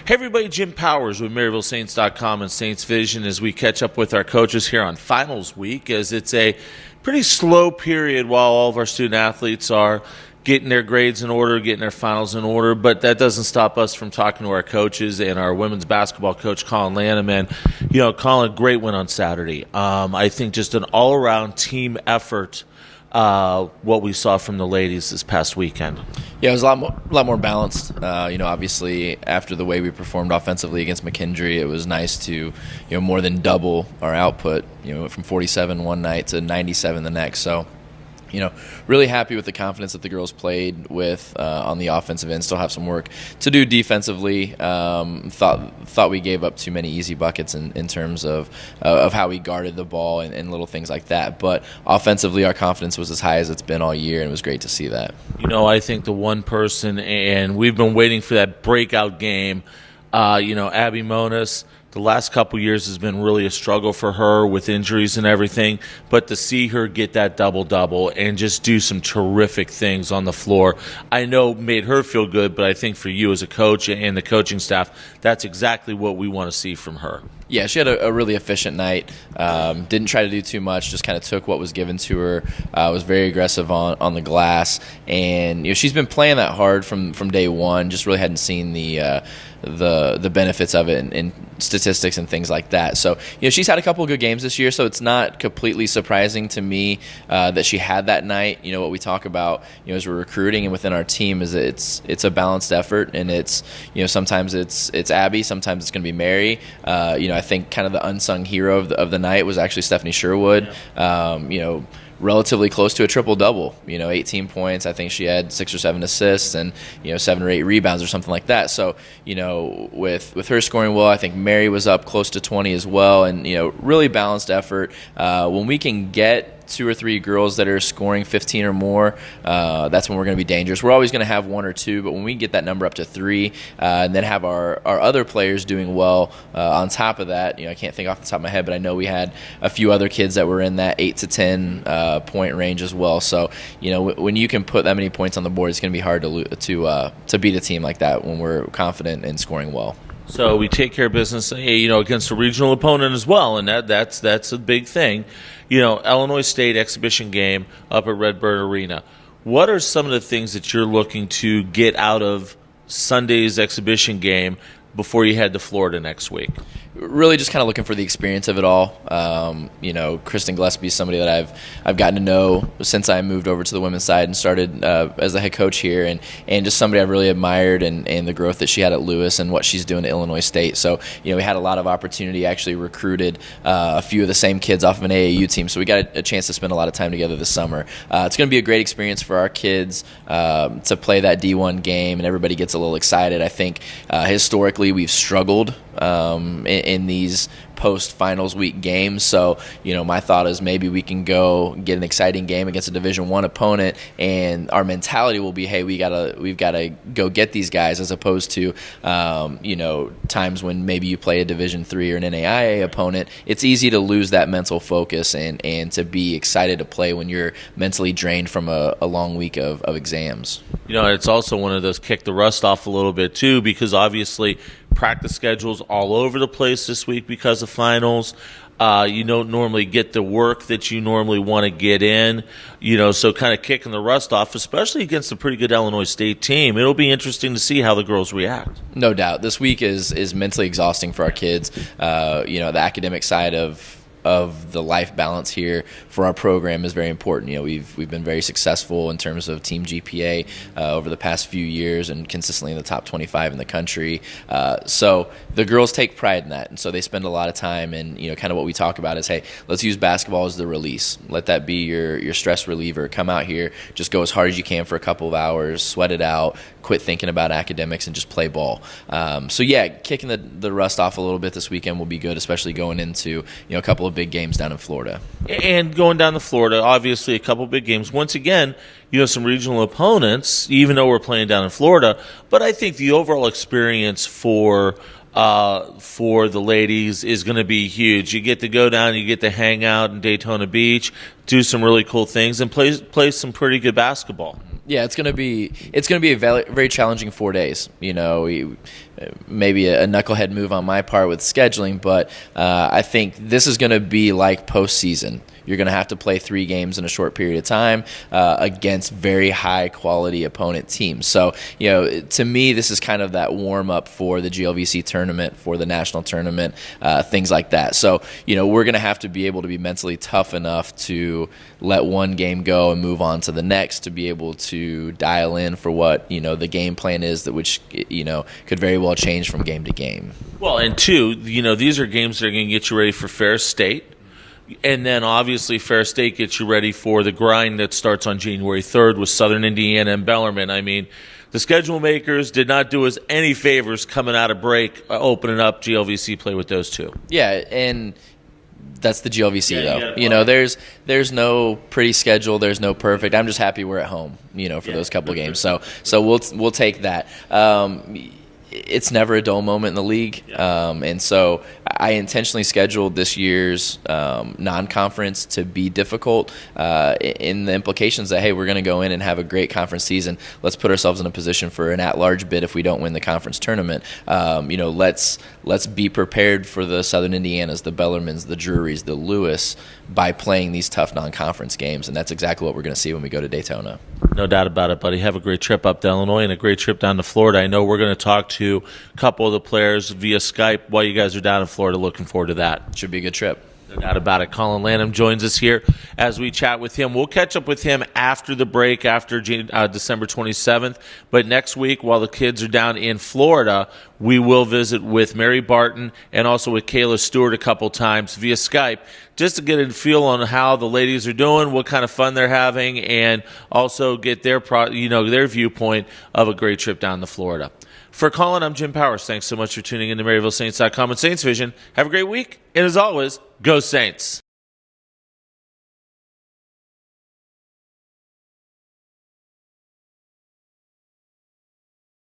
Hey everybody, Jim Powers with MaryvilleSaints.com and Saints Vision as we catch up with our coaches here on finals week, as it's a pretty slow period while all of our student athletes are getting their grades in order, getting their finals in order, but that doesn't stop us from talking to our coaches and our women's basketball coach, Collin Lanam. And, Collin, great win on Saturday. I think just an all-around team effort, what we saw from the ladies this past weekend. Yeah, it was a lot more balanced. Obviously, after the way we performed offensively against McKendree, it was nice to, more than double our output, from 47 one night to 97 the next. So, really happy with the confidence that the girls played with on the offensive end. Still have some work to do defensively. Thought we gave up too many easy buckets in terms of how we guarded the ball and little things like that. But offensively, our confidence was as high as it's been all year, and it was great to see that. I think the one person, and we've been waiting for that breakout game, Abby Monas, the last couple years has been really a struggle for her with injuries and everything, but to see her get that double-double and just do some terrific things on the floor, I know made her feel good, but I think for you as a coach and the coaching staff, that's exactly what we want to see from her. Yeah, she had a really efficient night. Didn't try to do too much, just kind of took what was given to her. Was very aggressive on the glass, and she's been playing that hard from day one. Just really hadn't seen the benefits of it in statistics and things like that. So she's had a couple of good games this year, so it's not completely surprising to me that she had that night. What we talk about as we're recruiting and within our team is that it's a balanced effort, and it's sometimes it's Abby, sometimes it's going to be Mary. I think kind of the unsung hero of the night was actually Stephanie Sherwood. Yeah. Relatively close to a triple-double, 18 points. I think she had 6 or 7 assists and, 7 or 8 rebounds or something like that. So, with her scoring well, I think Mary was up close to 20 as well, and, really balanced effort. When we can get 2 or 3 girls that are scoring 15 or more, that's when we're going to be dangerous. We're always going to have 1 or 2, but when we get that number up to 3 and then have our other players doing well on top of that, I can't think off the top of my head, but I know we had a few other kids that were in that 8 to 10 point range as well. So, when you can put that many points on the board, it's going to be hard to beat a team like that when we're confident in scoring well. So we take care of business, against a regional opponent as well, and that's a big thing. Illinois State exhibition game up at Redbird Arena. What are some of the things that you're looking to get out of Sunday's exhibition game before you head to Florida next week? Really just kind of looking for the experience of it all. Kristen Gillespie is somebody that I've gotten to know since I moved over to the women's side and started as the head coach here, and just somebody I've really admired and the growth that she had at Lewis and what she's doing at Illinois State. So, we had a lot of opportunity, actually recruited a few of the same kids off of an AAU team, so we got a chance to spend a lot of time together this summer. It's going to be a great experience for our kids to play that D1 game, and everybody gets a little excited. I think historically we've struggled in these post-finals week games. So, my thought is maybe we can go get an exciting game against a Division I opponent, and our mentality will be, hey, we've got to go get these guys, as opposed to, times when maybe you play a Division III or an NAIA opponent. It's easy to lose that mental focus and to be excited to play when you're mentally drained from a long week of exams. It's also one of those kick the rust off a little bit too, because obviously practice schedules all over the place this week because of finals. You don't normally get the work that you normally want to get in, so kind of kicking the rust off, especially against a pretty good Illinois State team. It'll be interesting to see how the girls react. No doubt. This week is mentally exhausting for our kids. The academic side of the life balance here for our program is very important. We've been very successful in terms of team GPA over the past few years, and consistently in the top 25 in the country. So the girls take pride in that, and so they spend a lot of time. And kind of what we talk about is, hey, let's use basketball as the release. Let that be your stress reliever. Come out here, just go as hard as you can for a couple of hours, sweat it out, quit thinking about academics, and just play ball. So yeah, kicking the rust off a little bit this weekend will be good, especially going into a couple of big games down in Florida. And going down to Florida, obviously a couple big games. Once again, some regional opponents, even though we're playing down in Florida. But I think the overall experience for the ladies is going to be huge. You get to go down, you get to hang out in Daytona Beach, do some really cool things, and play some pretty good basketball. Yeah, it's gonna be a very, very challenging 4 days. Maybe a knucklehead move on my part with scheduling, but I think this is gonna be like postseason. You're going to have to play 3 games in a short period of time against very high-quality opponent teams. So, to me, this is kind of that warm-up for the GLVC tournament, for the national tournament, things like that. So, we're going to have to be able to be mentally tough enough to let one game go and move on to the next, to be able to dial in for what, the game plan is, which could very well change from game to game. Well, and 2, these are games that are going to get you ready for Ferris State. And then, obviously, Ferris State gets you ready for the grind that starts on January 3rd with Southern Indiana and Bellarmine. I mean, the schedule makers did not do us any favors coming out of break, opening up GLVC play with those 2. Yeah, and that's the GLVC, though. There's no pretty schedule. There's no perfect. I'm just happy we're at home, for those couple games. So we'll take that. It's never a dull moment in the league, and so I intentionally scheduled this year's non-conference to be difficult in the implications that, hey, we're going to go in and have a great conference season. Let's put ourselves in a position for an at-large bid if we don't win the conference tournament. Let's be prepared for the Southern Indianas, the Bellarmines, the Drurys, the Lewis by playing these tough non-conference games, and that's exactly what we're going to see when we go to Daytona. No doubt about it, buddy. Have a great trip up to Illinois and a great trip down to Florida. I know we're going to talk to a couple of the players via Skype while you guys are down in Florida. Looking forward to that. Should be a good trip. No doubt about it. Collin Lanam joins us here as we chat with him. We'll catch up with him after the break, after December 27th. But next week, while the kids are down in Florida, we will visit with Mary Barton and also with Kayla Stewart a couple times via Skype, just to get a feel on how the ladies are doing, what kind of fun they're having, and also get their their viewpoint of a great trip down to Florida. For Collin, I'm Jim Powers. Thanks so much for tuning in to MaryvilleSaints.com and Saints Vision. Have a great week, and as always, go Saints.